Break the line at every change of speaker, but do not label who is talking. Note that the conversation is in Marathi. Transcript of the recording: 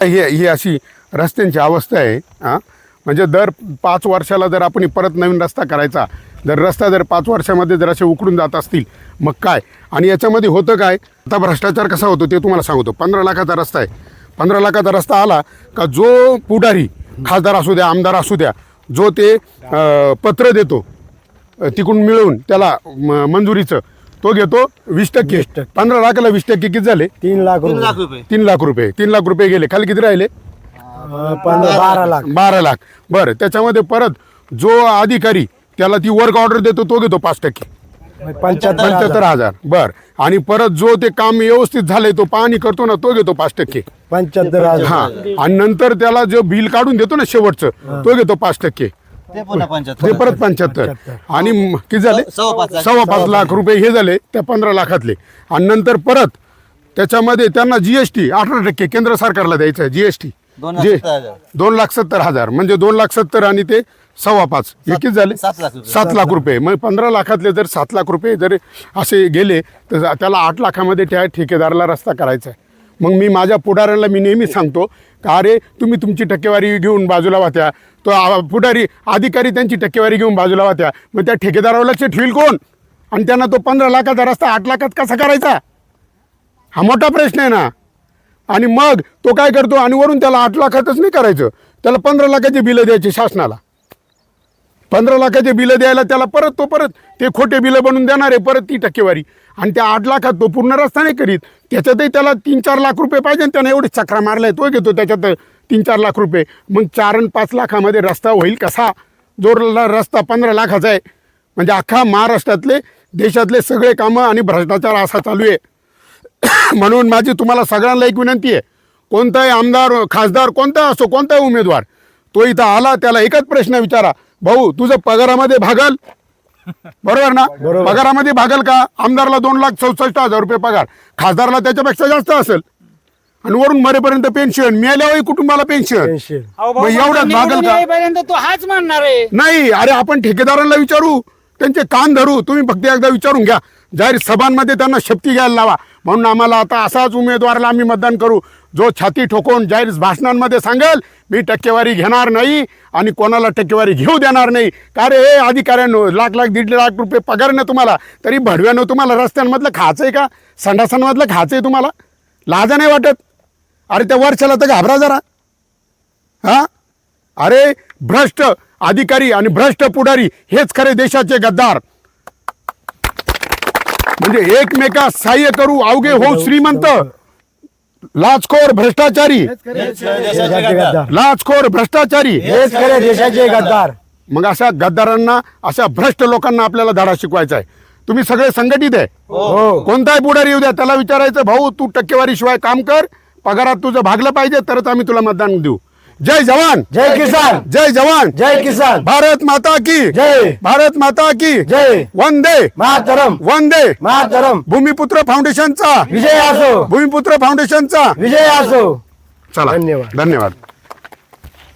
ही अशी रस्त्यांची अवस्था आहे हां. म्हणजे दर 5 वर्षाला जर आपण परत नवीन रस्ता करायचा, जर रस्ता जर 5 वर्षामध्ये जर असे उकडून जात असतील मग काय. आणि याच्यामध्ये होतं काय, आता भ्रष्टाचार कसा होतो ते तुम्हाला सांगतो. 15 लाखाचा रस्ता आहे. 15 लाखाचा रस्ता आला का जो पुढारी, खासदार असू द्या, आमदार असू द्या, जो ते पत्र देतो तिकडून मिळवून त्याला मंजुरीचं, तो घेतो 20%. 15 लाखाला 20% किती झाले?
3 लाख
3 लाख रुपये.
3 लाख रुपये. 3 लाख रुपये गेले. खाली किती राहिले?
12 लाख.
12 लाख. बरं, त्याच्यामध्ये परत जो अधिकारी त्याला ती वर्क ऑर्डर देतो तो घेतो 5%, 75,000. बरं, आणि परत जो ते काम व्यवस्थित झालंय तो पाहणी करतो ना तो घेतो 5%,
75,000.
हा. आणि नंतर त्याला जो बिल काढून देतो ना शेवटचं तो घेतो 5%,
ते पुन्हा
ते
75.
परत 75. आणि किती झाले? 5.25 लाख रुपये हे झाले त्या 15 लाखातले. आणि नंतर परत त्याच्यामध्ये त्यांना GST 18% केंद्र सरकारला द्यायचं आहे. GST 2,70,000 म्हणजे 2,70,000 आणि ते 5.25 हे किती झाले? 7 लाख रुपये. मग 15 लाखातले जर 7 लाख रुपये जर असे गेले तर त्याला 8 लाखामध्ये त्या ठेकेदाराला रस्ता करायचा आहे. मग मी माझ्या पुढाऱ्याला मी नेहमीच सांगतो का अरे तुम्ही तुमची टक्केवारी घेऊन बाजूला वाहत्या, तो पुढारी अधिकारी त्यांची टक्केवारी घेऊन बाजूला वाहत्या, मग त्या ठेकेदाराला लक्ष ठेवील कोण? आणि त्यांना तो 15 लाखाचा रस्ता 8 लाखात कसा करायचा? हा मोठा प्रश्न आहे ना. आणि मग तो काय करतो, आणि वरून त्याला 8 लाखातच नाही करायचं, त्याला 15 लाखाची बिलं द्यायची शासनाला. 15 लाखाचे बिलं द्यायला त्याला परत ते खोटे बिलं बनवून देणार आहे, परत ती टक्केवारी. आणि त्या 8 लाखात तो पूर्ण रस्ता नाही करीत, त्याच्यातही त्याला 3-4 लाख रुपये पाहिजे. त्याने एवढे चक्रा मारलाय, तो घेतो त्याच्यात 3-4 लाख रुपये. मग 4 आणि 5 लाखामध्ये रस्ता होईल कसा? जो रस्ता 15 लाखाचा आहे. म्हणजे अख्खा महाराष्ट्रातले देशातले सगळे कामं आणि भ्रष्टाचार असा चालू आहे. म्हणून माझी तुम्हाला सगळ्यांना एक विनंती आहे, कोणताही आमदार, खासदार, कोणता असो, कोणताही उमेदवार तो इथं आला त्याला एकच प्रश्न विचारा, भाऊ तुझं पगारामध्ये भागल? बरोबर ना? पगारामध्ये भागल का? आमदारला 2,64,000 रुपये पगार, खासदारला त्याच्यापेक्षा जास्त असेल. आणि वरून मरेपर्यंत पेन्शन, मिळाल्यावर कुटुंबाला पेन्शन. मग एवढंच भागल का?
तो हाच म्हणणार आहे.
नाही, अरे आपण ठेकेदारांना विचारू, त्यांचे कान धरू. तुम्ही फक्त एकदा विचारून घ्या, जाहीर सभांमध्ये त्यांना शपथी घ्यायला लावा. म्हणून आम्हाला आता असाच उमेदवाराला आम्ही मतदान करू जो छाती ठोकून जाहीर भाषणांमध्ये सांगेल मी टक्केवारी घेणार नाही आणि कोणाला टक्केवारी घेऊ देणार नाही. का रे हे अधिकाऱ्यांनो, लाख 1.5 लाख रुपये पगार ना तुम्हाला, तरी भडव्यानं तुम्हाला रस्त्यांमधलं खायचं आहे का? संडासांमधलं खायचं आहे तुम्हाला? लाजा नाही वाटत? अरे त्या वर्षाला तर घाबरा जरा. हां, अरे भ्रष्ट अधिकारी आणि भ्रष्ट पुढारी हेच खरे देशाचे गद्दार. म्हणजे एकमेकास सहाय्य करू अवघे हो श्रीमंत, लाचखोर भ्रष्टाचारी, लाचखोर भ्रष्टाचारी
हेच खरे देशाचे गद्दार.
मग अशा गद्दारांना, अशा भ्रष्ट लोकांना आपल्याला धडा शिकवायचा आहे. तुम्ही सगळे संघटित आहे. कोणताही पुढारी येऊ द्या, त्याला विचारायचं भाऊ तू टक्केवारी शिवाय काम कर, पगारात तुझं भागलं पाहिजे तरच आम्ही तुला मतदान देऊ. जय जवान,
जय किसान,
जय जवान,
जय किसान.
भारत माता की
जय,
भारत माता की
जय.
वंदे
मातरम,
वंदे
मातरम.
भूमिपुत्र फाउंडेशनचा
विजय असो,
भूमिपुत्र फाउंडेशनचा
विजय असो.
चला,
धन्यवाद.
धन्यवाद.